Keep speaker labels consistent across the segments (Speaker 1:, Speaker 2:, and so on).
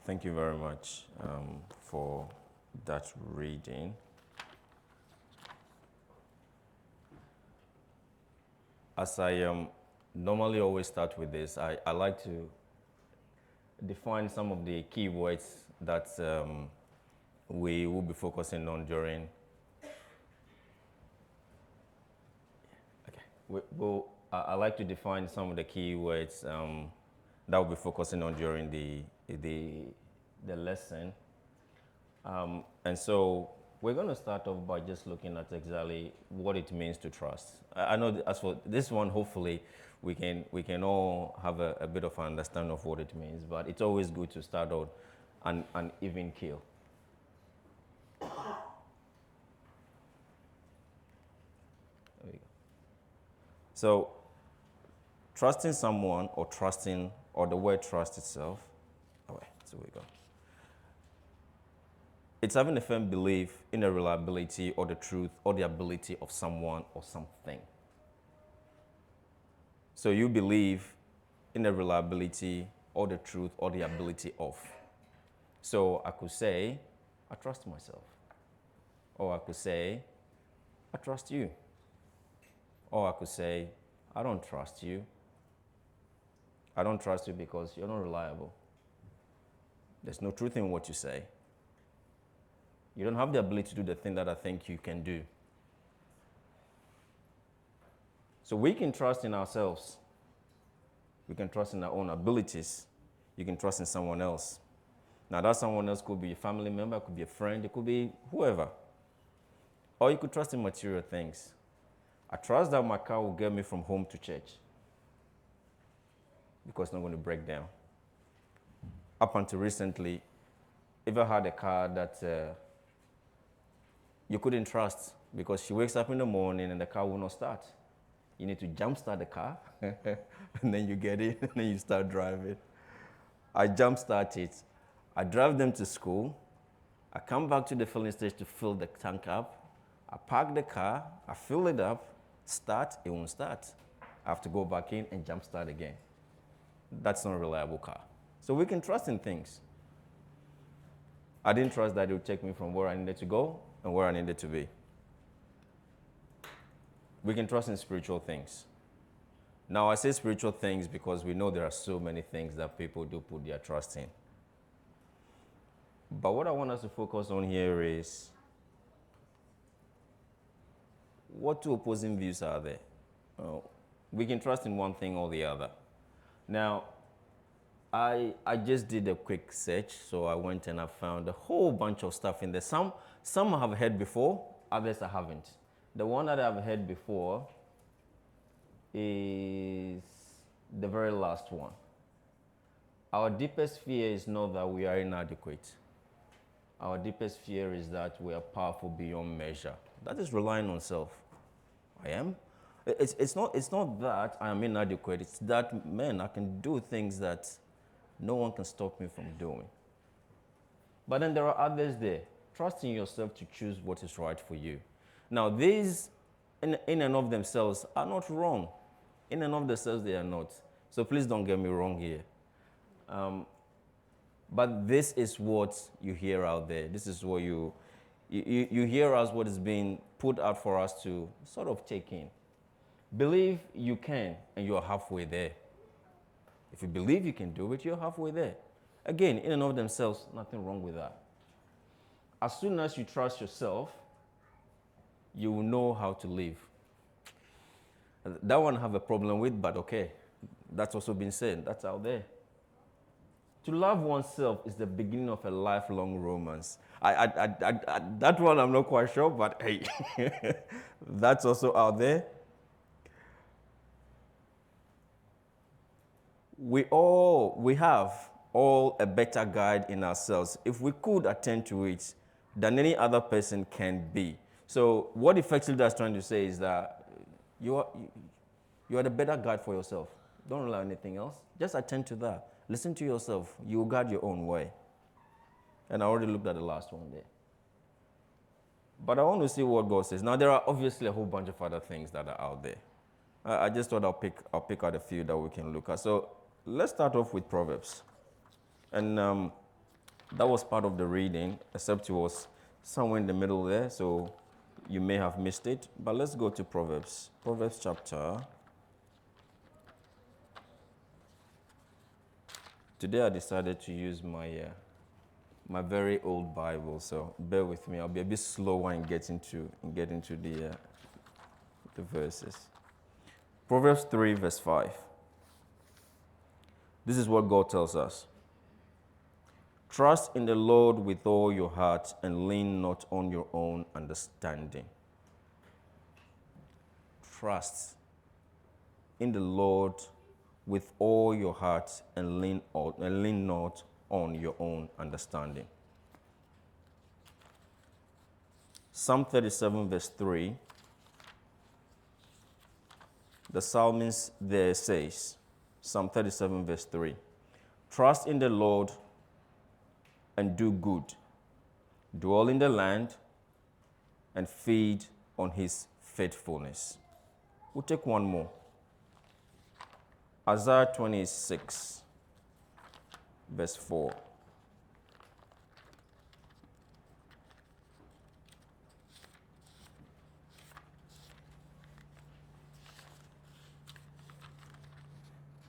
Speaker 1: Thank you very much for that reading. As I normally always start with this, I like to define some of the key words that we will be focusing on during. Okay, I like to define some of the key words that we'll be focusing on during the lesson. And so we're going to start off by just looking at exactly what it means to trust. I know as for this one, hopefully we can all have a bit of an understanding of what it means, but it's always good to start out an even keel. There we go. So trusting someone or trusting, or the word trust itself, so we go. It's having a firm belief in the reliability or the truth or the ability of someone or something. So you believe in the reliability or the truth or the ability of. So I could say, I trust myself. Or I could say, I trust you. Or I could say, I don't trust you. I don't trust you because you're not reliable. There's no truth in what you say. You don't have the ability to do the thing that I think you can do. So we can trust in ourselves. We can trust in our own abilities. You can trust in someone else. Now that someone else could be a family member, it could be a friend, it could be whoever. Or you could trust in material things. I trust that my car will get me from home to church because it's not going to break down. Up until recently, if I had a car that you couldn't trust because she wakes up in the morning and the car will not start. You need to jumpstart the car and then you get it and then you start driving. I jumpstart it. I drive them to school. I come back to the filling station to fill the tank up. I park the car. I fill it up. Start. It won't start. I have to go back in and jumpstart again. That's not a reliable car. So we can trust in things. I didn't trust that it would take me from where I needed to go and where I needed to be. We can trust in spiritual things. Now, I say spiritual things because we know there are so many things that people do put their trust in. But what I want us to focus on here is, what two opposing views are there? We can trust in one thing or the other. Now, I just did a quick search, so I went and I found a whole bunch of stuff in there. Some I have heard before, others I haven't. The one that I've heard before is the very last one. Our deepest fear is not that we are inadequate. Our deepest fear is that we are powerful beyond measure. That is relying on self. I am. It's not that I am inadequate. It's that, man, I can do things that no one can stop me from doing. But then there are others there. Trust in yourself to choose what is right for you. Now, these, in and of themselves, are not wrong. In and of themselves, they are not. So please don't get me wrong here. But this is what you hear out there. This is what you hear as what is being put out for us to sort of take in. Believe you can, and you're halfway there. If you believe you can do it, you're halfway there. Again, in and of themselves, nothing wrong with that. As soon as you trust yourself, you will know how to live. That one I have a problem with, but okay. That's also been said. That's out there. To love oneself is the beginning of a lifelong romance. That one I'm not quite sure, but hey, that's also out there. We have all a better guide in ourselves if we could attend to it than any other person can be. So what effectively that's trying to say is that you are the better guide for yourself. Don't rely on anything else. Just attend to that. Listen to yourself. You will guide your own way. And I already looked at the last one there. But I want to see what God says. Now, there are obviously a whole bunch of other things that are out there. I just thought I'll pick out a few that we can look at. So let's start off with Proverbs. And that was part of the reading, except it was somewhere in the middle there, so you may have missed it. But let's go to Proverbs. Proverbs chapter. Today I decided to use my very old Bible, so bear with me. I'll be a bit slower in getting to the verses. Proverbs 3, verse 5. This is what God tells us. Trust in the Lord with all your heart and lean not on your own understanding. Trust in the Lord with all your heart and lean not on your own understanding. Psalm 37, verse 3, the Psalmist there says, Psalm 37, verse 3, trust in the Lord and do good, dwell in the land and feed on his faithfulness. We'll take one more. Isaiah 26, verse 4.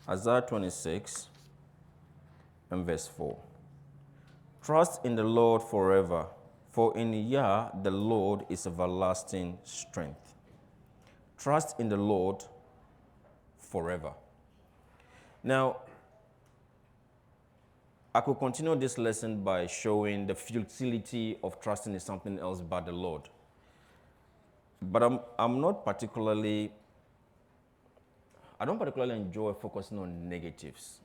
Speaker 1: Isaiah 26 and verse 4. Trust in the Lord forever, for in Yah the Lord is everlasting strength. Trust in the Lord forever. Now, I could continue this lesson by showing the futility of trusting in something else but the Lord. But I don't particularly enjoy focusing on negatives.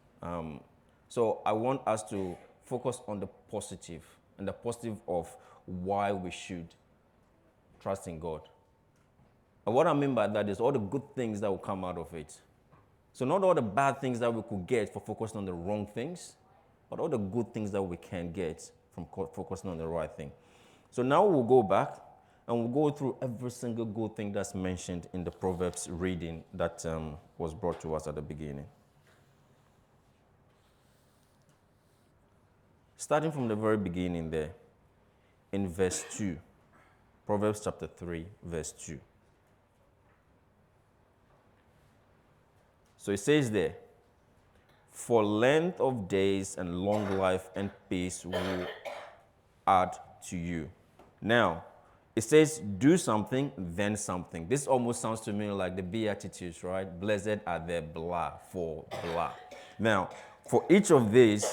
Speaker 1: So I want us to focus on the positive, and the positive of why we should trust in God. And what I mean by that is all the good things that will come out of it. So not all the bad things that we could get for focusing on the wrong things, but all the good things that we can get from focusing on the right thing. So now we'll go back and we'll go through every single good thing that's mentioned in the Proverbs reading that was brought to us at the beginning. Starting from the very beginning there, in verse 2, Proverbs chapter 3, verse 2. So it says there, for length of days and long life and peace will add to you. Now, it says do something, then something. This almost sounds to me like the Beatitudes, right? Blessed are the blah for blah. Now, for each of these,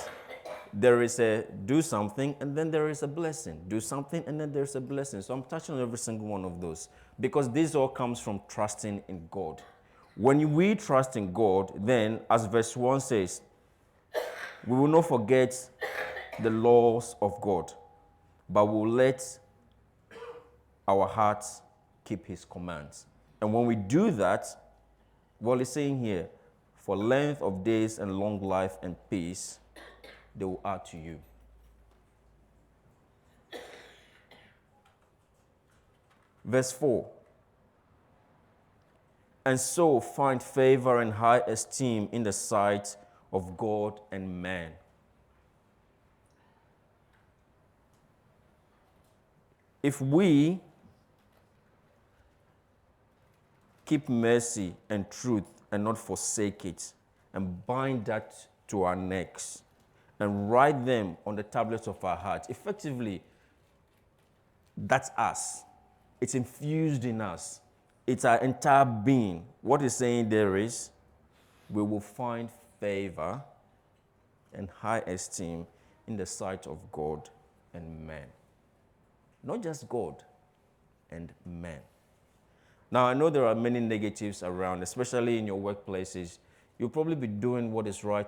Speaker 1: there is a do something and then there is a blessing. Do something and then there's a blessing. So I'm touching on every single one of those because this all comes from trusting in God. When we trust in God, then, as verse 1 says, we will not forget the laws of God, but we'll let our hearts keep his commands. And when we do that, what it's saying here, for length of days and long life and peace, they will add to you. Verse 4. And so find favor and high esteem in the sight of God and man. If we keep mercy and truth and not forsake it, and bind that to our necks, and write them on the tablets of our hearts, effectively, that's us. It's infused in us. It's our entire being. What it's saying there is, we will find favor and high esteem in the sight of God and man. Not just God and man. Now, I know there are many negatives around, especially in your workplaces. You'll probably be doing what is right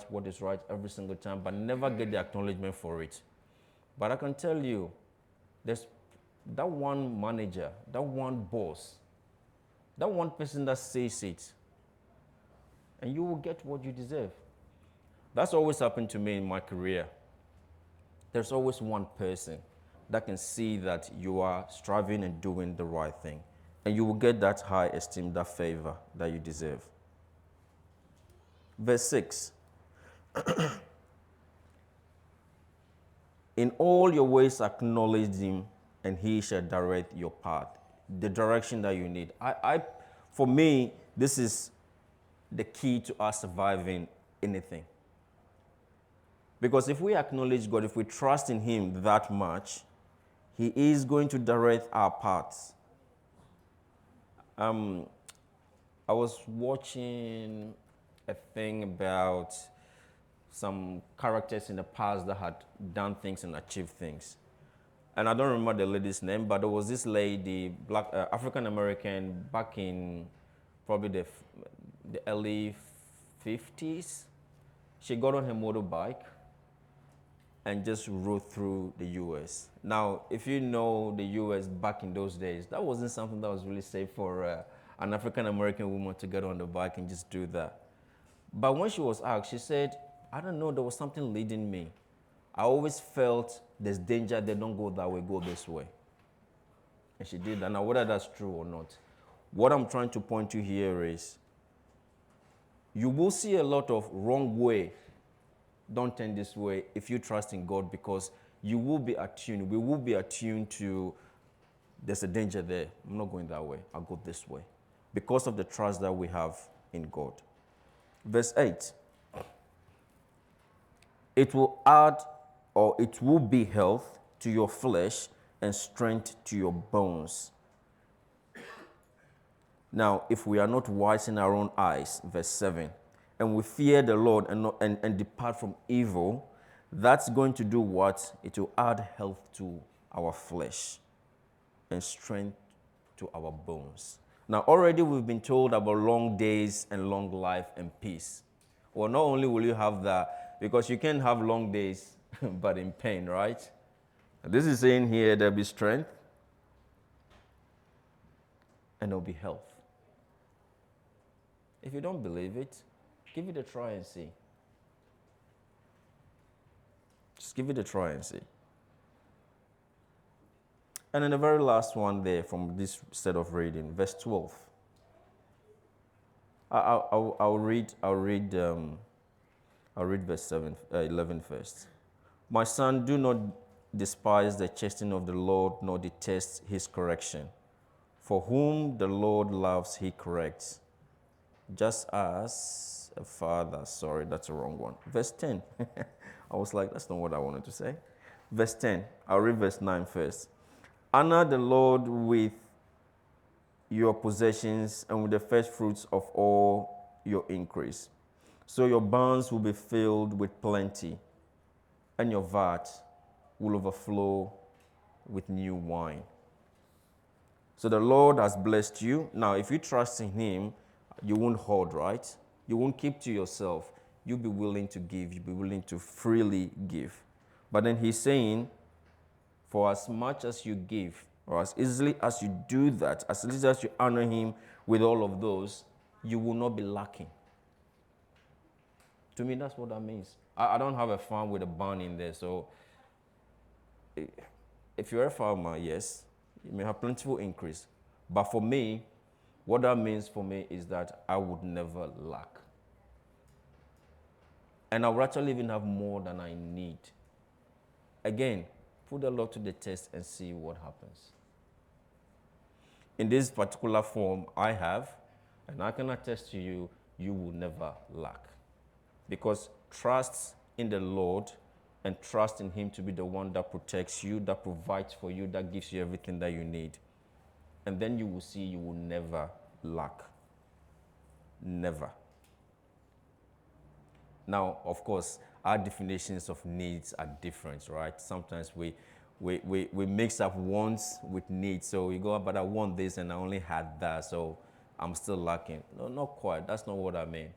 Speaker 1: every single time, but never get the acknowledgement for it. But I can tell you, there's that one manager, that one boss, that one person that says it, and you will get what you deserve. That's always happened to me in my career. There's always one person that can see that you are striving and doing the right thing, and you will get that high esteem, that favor that you deserve. Verse 6. In all your ways acknowledge him, and he shall direct your path. The direction that you need. For me, this is the key to us surviving anything. Because if we acknowledge God, if we trust in him that much, he is going to direct our paths. I was watching a thing about some characters in the past that had done things and achieved things. And I don't remember the lady's name, but there was this lady, black African American, back in probably the early 50s. She got on her motorbike and just rode through the U.S. Now, if you know the U.S. back in those days, that wasn't something that was really safe for an African American woman to get on the bike and just do that. But when she was asked, she said, I don't know, there was something leading me. I always felt there's danger, they don't go that way, go this way. And she did that. Now, whether that's true or not, what I'm trying to point to here is you will see a lot of wrong way. Don't turn this way if you trust in God, because you will be attuned. We will be attuned to there's a danger there. I'm not going that way. I'll go this way because of the trust that we have in God. Verse 8. It will add, or it will be health to your flesh and strength to your bones. Now, if we are not wise in our own eyes, verse 7, and we fear the Lord and depart from evil, that's going to do what? It will add health to our flesh and strength to our bones. Now, already we've been told about long days and long life and peace. Well, not only will you have that, because you can have long days, but in pain, right? This is saying here there'll be strength and there'll be health. If you don't believe it, give it a try and see. Just give it a try and see. And then the very last one there from this set of reading, verse 12. I'll read verse 11 first. My son, do not despise the chastening of the Lord, nor detest his correction. For whom the Lord loves, he corrects. Just as a father, sorry, that's the wrong one. Verse 10. I was like, that's not what I wanted to say. Verse 10. I'll read verse 9 first. Honor the Lord with your possessions and with the first fruits of all your increase. So your barns will be filled with plenty, and your vat will overflow with new wine. So the Lord has blessed you. Now, if you trust in him, you won't hoard, right? You won't keep to yourself. You'll be willing to give. You'll be willing to freely give. But then he's saying, for as much as you give, or as easily as you do that, as easily as you honor him with all of those, you will not be lacking. To me, that's what that means. I don't have a farm with a barn in there, so if you're a farmer, yes, you may have plentiful increase. But for me, what that means for me is that I would never lack. And I would actually even have more than I need. Again, put the Lord to the test and see what happens. In this particular form I have, and I can attest to you, you will never lack. Because trust in the Lord and trust in him to be the one that protects you, that provides for you, that gives you everything that you need. And then you will see you will never lack. Never. Now, of course, our definitions of needs are different, right? Sometimes we mix up wants with needs. So you go, but I want this and I only had that, so I'm still lacking. No, not quite. That's not what I mean.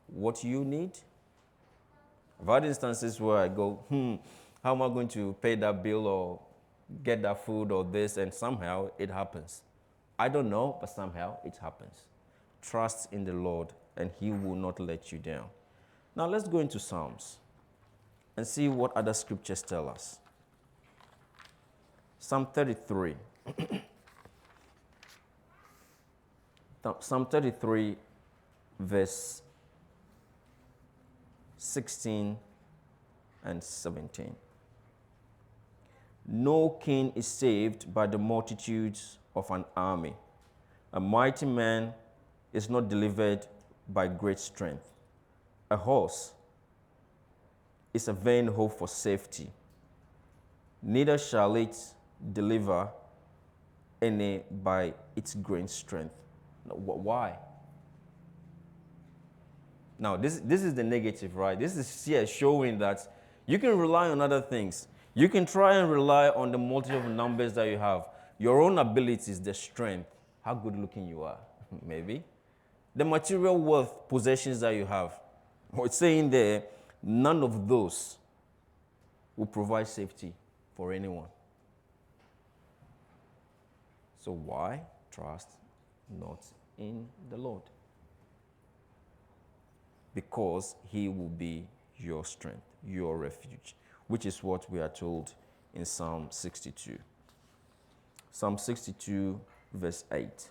Speaker 1: What you need? I've had instances where I go, how am I going to pay that bill or get that food or this? And somehow it happens. I don't know, but somehow it happens. Trust in the Lord and he will not let you down. Now let's go into Psalms and see what other scriptures tell us. Psalm 33. Psalm 33, verse 16 and 17. No king is saved by the multitudes of an army. A mighty man is not delivered by great strength. A horse is a vain hope for safety. Neither shall it deliver any by its great strength. Why? Now, this is the negative, right? This is here showing that you can rely on other things. You can try and rely on the multitude of numbers that you have. Your own abilities, the strength, how good looking you are, maybe. The material wealth, possessions that you have. It's saying there, none of those will provide safety for anyone. So why trust not in the Lord? Because he will be your strength, your refuge, which is what we are told in Psalm 62. Psalm 62, verse 8.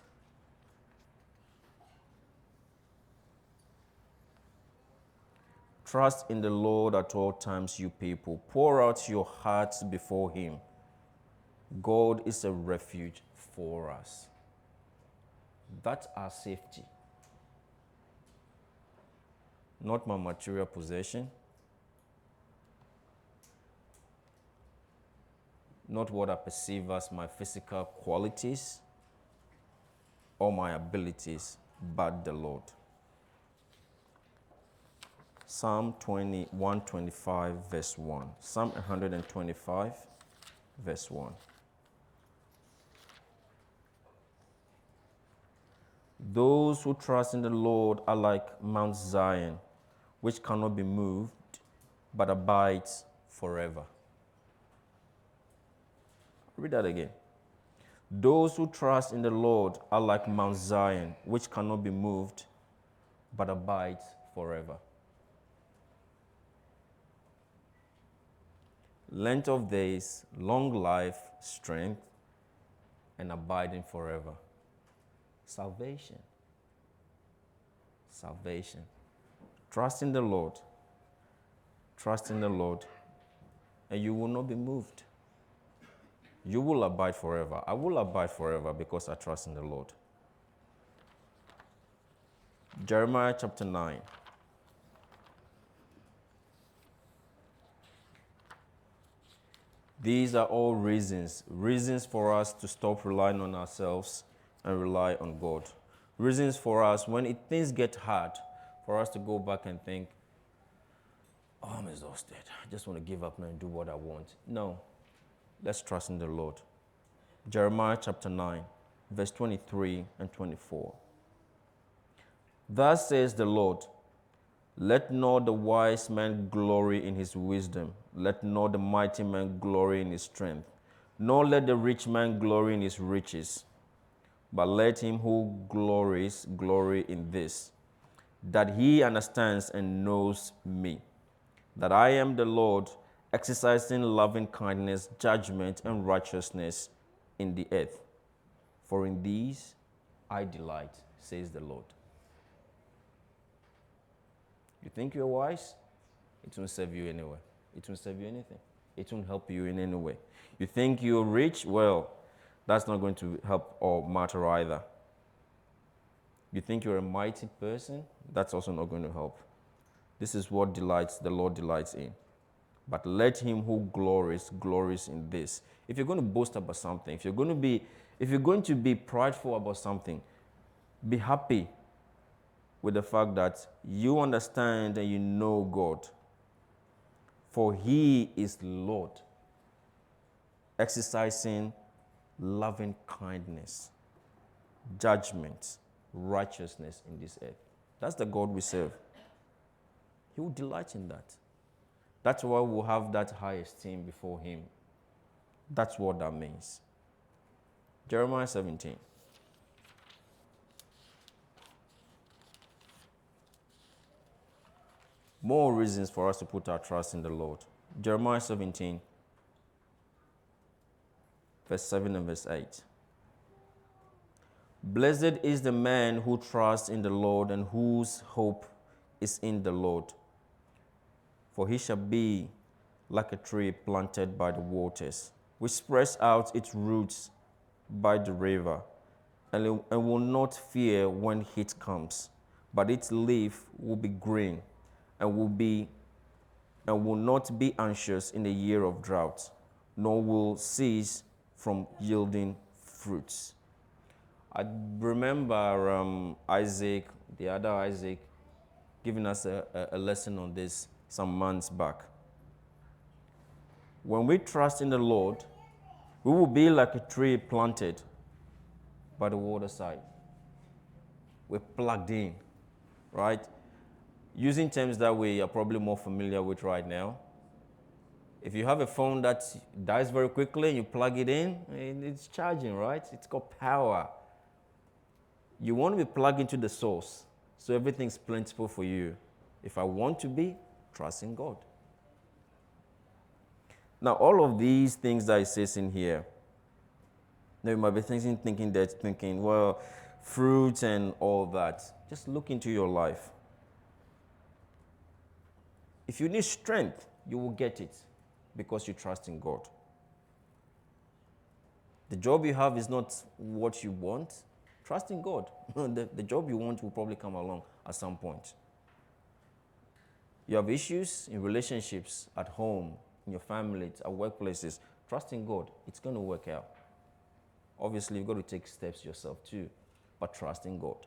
Speaker 1: Trust in the Lord at all times, you people. Pour out your hearts before him. God is a refuge for us. That's our safety. Not my material possession, not what I perceive as my physical qualities or my abilities, but the Lord. Psalm 125, verse 1. Psalm 125, verse 1. Those who trust in the Lord are like Mount Zion, which cannot be moved, but abides forever. Read that again. Those who trust in the Lord are like Mount Zion, which cannot be moved, but abides forever. Length of days, long life, strength, and abiding forever. Salvation. Salvation. Trust in the Lord. Trust in the Lord, and you will not be moved. You will abide forever. I will abide forever because I trust in the Lord. Jeremiah chapter 9. These are all reasons for us to stop relying on ourselves and rely on God. Reasons for us, when things get hard, for us to go back and think, oh, I'm exhausted. I just want to give up now and do what I want. No, let's trust in the Lord. Jeremiah chapter 9, verse 23 and 24. Thus says the Lord, let not the wise man glory in his wisdom. Let not the mighty man glory in his strength. Nor let the rich man glory in his riches. But let him who glories glory in this, that he understands and knows me, that I am the Lord, exercising loving kindness, judgment, and righteousness in the earth. For in these I delight, says the Lord. You think you're wise? It won't serve you anywhere. It won't serve you anything. It won't help you in any way. You think you're rich? Well, that's not going to help or matter either. You think you're a mighty person? That's also not going to help. This is what the Lord delights in. But let him who glories in this. If you're going to boast about something, if you're going to be prideful about something, be happy with the fact that you understand and you know God. For he is Lord, exercising loving kindness, judgment, righteousness in this earth. That's the God we serve. He will delight in that. That's why we'll have that high esteem before him. That's what that means. Jeremiah 17. More reasons for us to put our trust in the Lord. Jeremiah 17, verse 7 and verse 8. Blessed is the man who trusts in the Lord and whose hope is in the Lord. For he shall be like a tree planted by the waters which spreads out its roots by the river, and will not fear when heat comes, but its leaf will be green, and will not be anxious in the year of drought, nor will cease from yielding fruits. I remember Isaac, the other Isaac, giving us a lesson on this some months back. When we trust in the Lord, we will be like a tree planted by the waterside. We're plugged in, right? Using terms that we are probably more familiar with right now. If you have a phone that dies very quickly and you plug it in, it's charging, right? It's got power. You want to be plugged into the source, so everything's plentiful for you. If I want to be, trust in God. Now, all of these things that it says in here, now you might be thinking, well, fruits and all that. Just look into your life. If you need strength, you will get it because you trust in God. The job you have is not what you want. Trust in God. The job you want will probably come along at some point. You have issues in relationships, at home, in your family, at workplaces. Trust in God. It's going to work out. Obviously, you've got to take steps yourself too, but trust in God.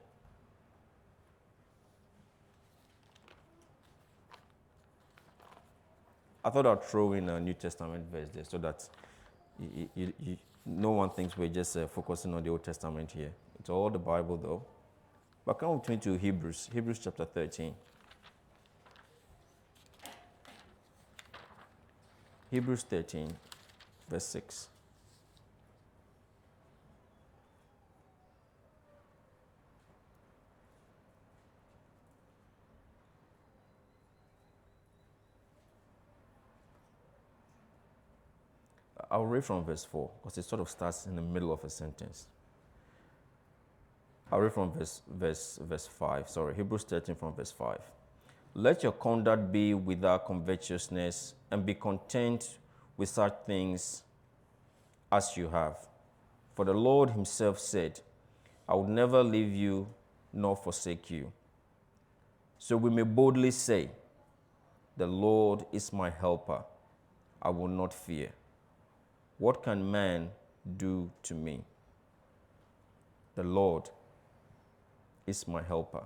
Speaker 1: I thought I'd throw in a New Testament verse there so that no one thinks we're just focusing on the Old Testament here. It's all the Bible though. But come with me to Hebrews chapter 13. Hebrews 13, verse 6. I'll read from verse 4 because it sort of starts in the middle of a sentence. I'll read from verse 5. Sorry, Hebrews 13 from verse 5. Let your conduct be without covetousness, and be content with such things as you have. For the Lord himself said, I will never leave you nor forsake you. So we may boldly say, the Lord is my helper. I will not fear. What can man do to me? The Lord is my helper.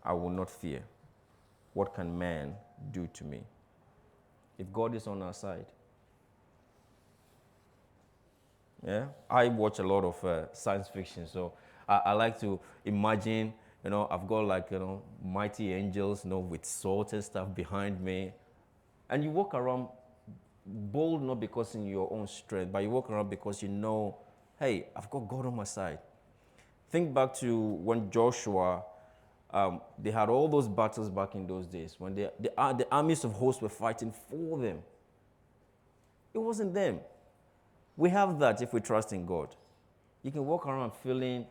Speaker 1: I will not fear. What can man do to me? If God is on our side. Yeah, I watch a lot of science fiction, so I like to imagine, I've got like, mighty angels, with swords and stuff behind me. And you walk around bold not because in your own strength, but you walk around because you know, hey, I've got God on my side. Think back to when Joshua, they had all those battles back in those days, when the armies of hosts were fighting for them. It wasn't them. We have that if we trust in God. You can walk around feeling,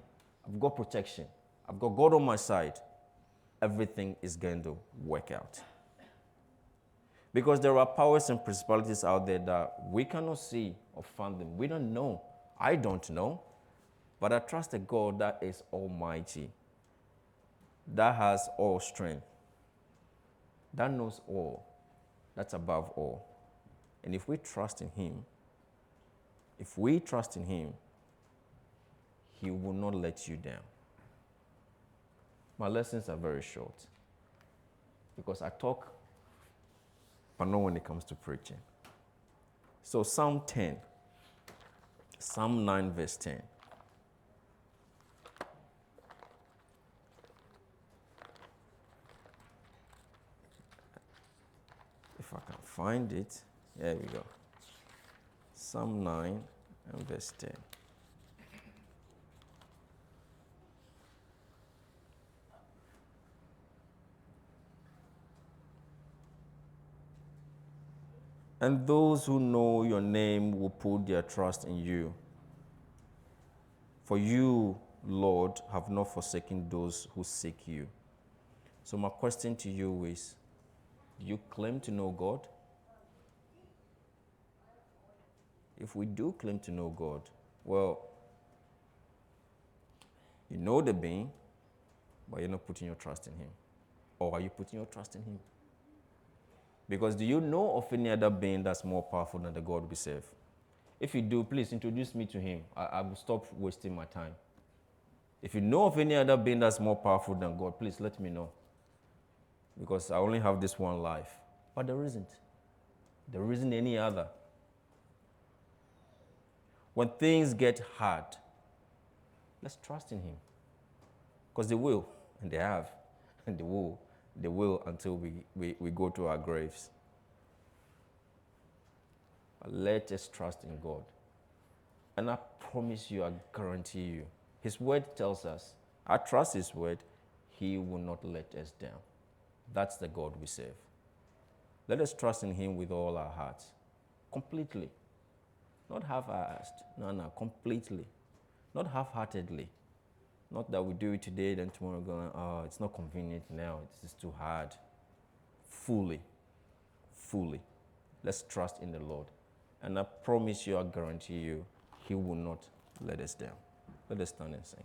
Speaker 1: I've got protection. I've got God on my side. Everything is going to work out. Because there are powers and principalities out there that we cannot see or fathom. We don't know. I don't know. But I trust a God that is almighty, that has all strength, that knows all, that's above all. And if we trust in him, he will not let you down. My lessons are very short because I talk, but not when it comes to preaching. So Psalm 9 verse 10. If I can find it, there we go. Psalm 9 and verse 10. And those who know your name will put their trust in you. For you, Lord, have not forsaken those who seek you. So my question to you is, do you claim to know God? if we do claim to know God, well, you know the being, but you're not putting your trust in him. Or are you putting your trust in him? Because do you know of any other being that's more powerful than the God we serve? If you do, please introduce me to him. I will stop wasting my time. If you know of any other being that's more powerful than God, please let me know. Because I only have this one life. But there isn't. There isn't any other. When things get hard, let's trust in him. Because they will, and they have, and they will until we go to our graves. But let us trust in God. And I promise you, I guarantee you, his word tells us, I trust his word, he will not let us down. That's the God we serve. Let us trust in him with all our hearts, completely. Not half-assed, no, completely. Not half-heartedly. Not that we do it today, then tomorrow we're going, oh, it's not convenient now, it's too hard. Fully. Let's trust in the Lord. And I promise you, I guarantee you, he will not let us down. Let us stand and sing.